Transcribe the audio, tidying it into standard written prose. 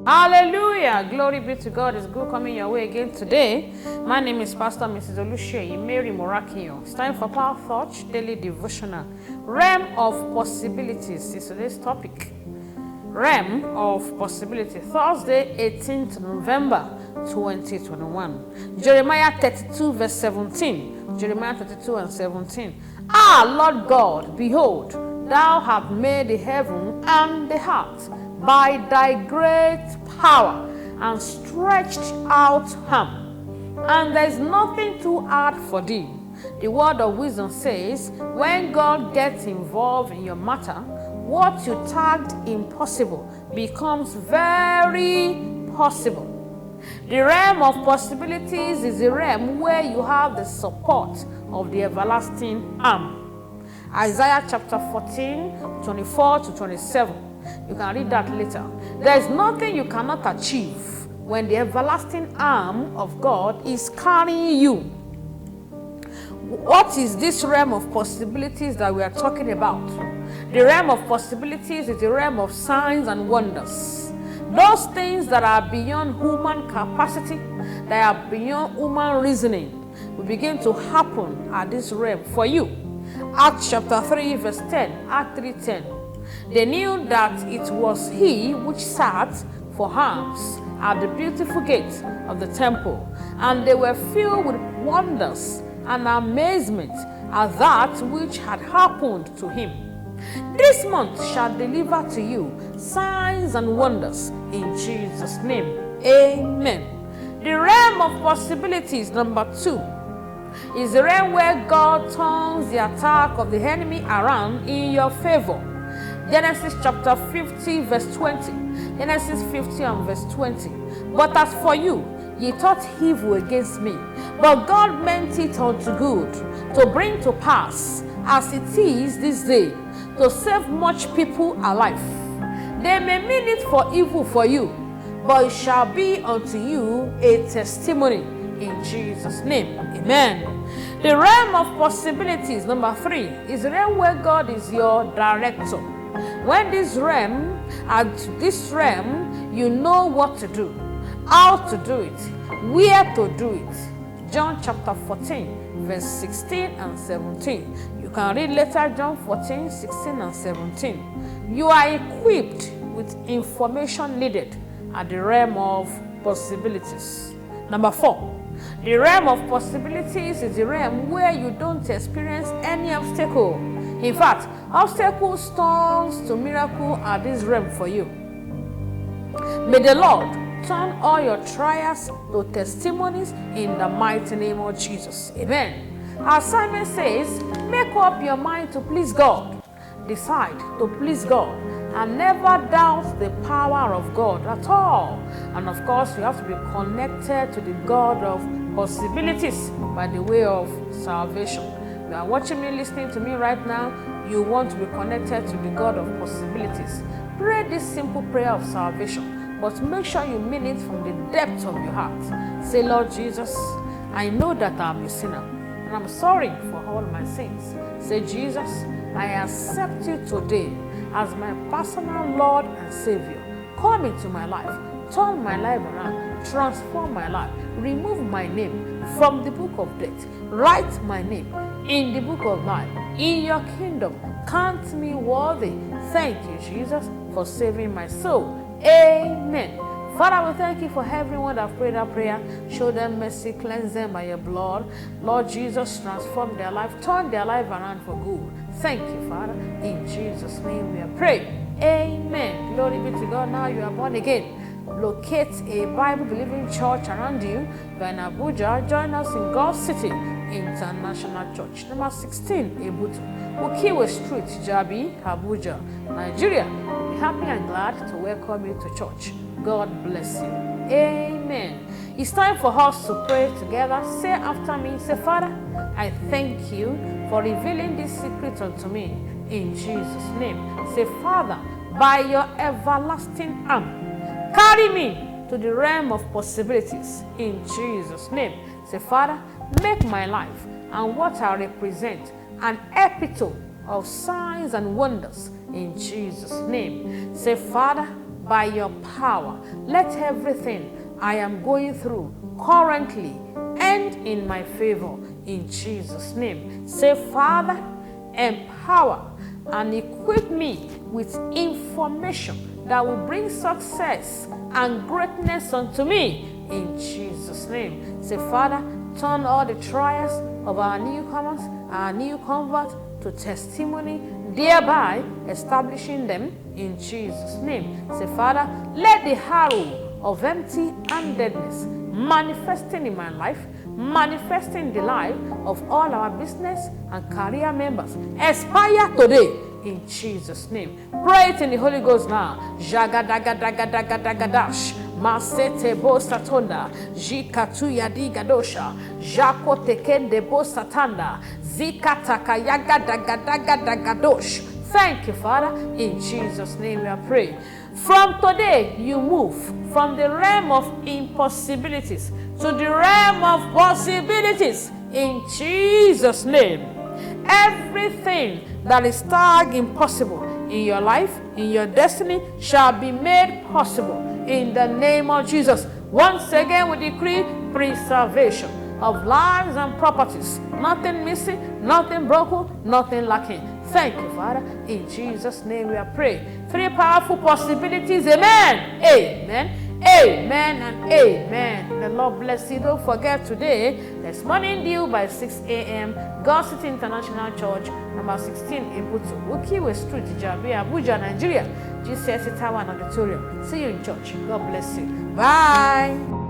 Hallelujah. Glory be to God. It's good coming your way again today. My name is Pastor Mrs. Oluseyi Mary Morakio. It's time for Power Thoughts Daily Devotional. Realm of Possibilities is today's topic. Realm of Possibility. Thursday, 18th November 2021. Jeremiah 32 verse 17. Jeremiah 32 and 17. Lord God, behold, thou hast made the heaven and the earth by thy great power and stretched out arm, and there is nothing too hard for thee. The word of wisdom says, when God gets involved in your matter, what you tagged impossible becomes very possible. The realm of possibilities is the realm where you have the support of the everlasting arm. Isaiah chapter 14, 24 to 27. You can read that later. There is nothing you cannot achieve when the everlasting arm of God is carrying you. What is this realm of possibilities that we are talking about? The realm of possibilities is the realm of signs and wonders. Those things that are beyond human capacity, that are beyond human reasoning, will begin to happen at this realm for you. Acts chapter 3 verse 10. Act 3:10. They knew that it was he which sat for arms at the beautiful gate of the temple, and they were filled with wonders and amazement at that which had happened to him. This month shall deliver to you signs and wonders in Jesus' name. Amen. The realm of possibilities, number 2, is the realm where God turns the attack of the enemy around in your favor. Genesis chapter 50 verse 20. Genesis 50 and verse 20. But as for you, ye thought evil against me, but God meant it unto good, to bring to pass, as it is this day, to save much people alive. They may mean it for evil for you, but it shall be unto you a testimony in Jesus' name. Amen. The realm of possibilities, number 3, is the realm where God is your director. When this realm, you know what to do, how to do it, where to do it. John chapter 14, verse 16 and 17. You can read later John 14, 16 and 17. You are equipped with information needed at the realm of possibilities. Number 4, the realm of possibilities is the realm where you don't experience any obstacle. In fact, obstacles turns to miracle at this realm for you. May the Lord turn all your trials to testimonies in the mighty name of Jesus. Amen. Our Simon says, make up your mind to please God. Decide to please God and never doubt the power of God at all. And of course, you have to be connected to the God of possibilities by the way of salvation. You are watching me, listening to me right now. You want to be connected to the God of possibilities. Pray this simple prayer of salvation, but make sure you mean it from the depth of your heart. Say, Lord Jesus, I know that I'm a sinner, and I'm sorry for all my sins. Say, Jesus, I accept you today as my personal Lord and Savior. Come into my life. Turn my life around. Transform my life. Remove my name from the book of death. Write my name in the book of life. In your kingdom, count me worthy. Thank you, Jesus, for saving my soul. Amen. Father, we thank you for everyone that prayed that prayer. Show them mercy, cleanse them by your blood. Lord Jesus, transform their life, turn their life around for good. Thank you, Father. In Jesus' name we are praying. Amen. Glory be to God. Now you are born again. Locate a Bible-believing church around you. You're in Abuja. Join us in God's City International Church, number 16, Ebutu, Ukiwe Street, Jabi, Abuja, Nigeria. We'll be happy and glad to welcome you to church. God bless you. Amen. It's time for us to pray together. Say after me. Say, Father, I thank you for revealing this secret unto me in Jesus' name. Say, Father, by your everlasting arm, carry me to the realm of possibilities in Jesus' name. Say, Father, make my life and what I represent an epitome of signs and wonders in Jesus' name. Say, Father, by your power. Let everything I am going through currently end in my favor. In Jesus' name. Say, Father, empower and equip me with information that will bring success and greatness unto me. In Jesus' name. Say, Father, turn all the trials of our newcomers, our new converts, to testimony, thereby establishing them in Jesus' name. Say, Father, let the arrow of empty-handedness manifesting in my life, manifesting in the life of all our business and career members, expire today in Jesus' name. Pray it in the Holy Ghost now. Jagadagadagadagadash. Masete bo satonda, jikatu yadi gadosha, jako tekende bo satanda, zikataka yagadagadagadagadosh. Thank you, Father. In Jesus' name we are praying. From today, you move from the realm of impossibilities to the realm of possibilities. In Jesus' name. Everything that is tagged impossible in your life, in your destiny, shall be made possible in the name of Jesus. Once again, we decree preservation of lives and properties. Nothing missing, nothing broken, nothing lacking. Thank you, Father. In Jesus' name we are praying. 3 powerful possibilities. Amen. Amen. Amen and amen. The Lord bless you. Don't forget today, there's morning dew by 6 a.m. God City International Church, number 16 in Butu, Ukiwe Street, Jabi, Abuja, Nigeria. GCSE Tower and Auditorium. See you in church. God bless you. Bye.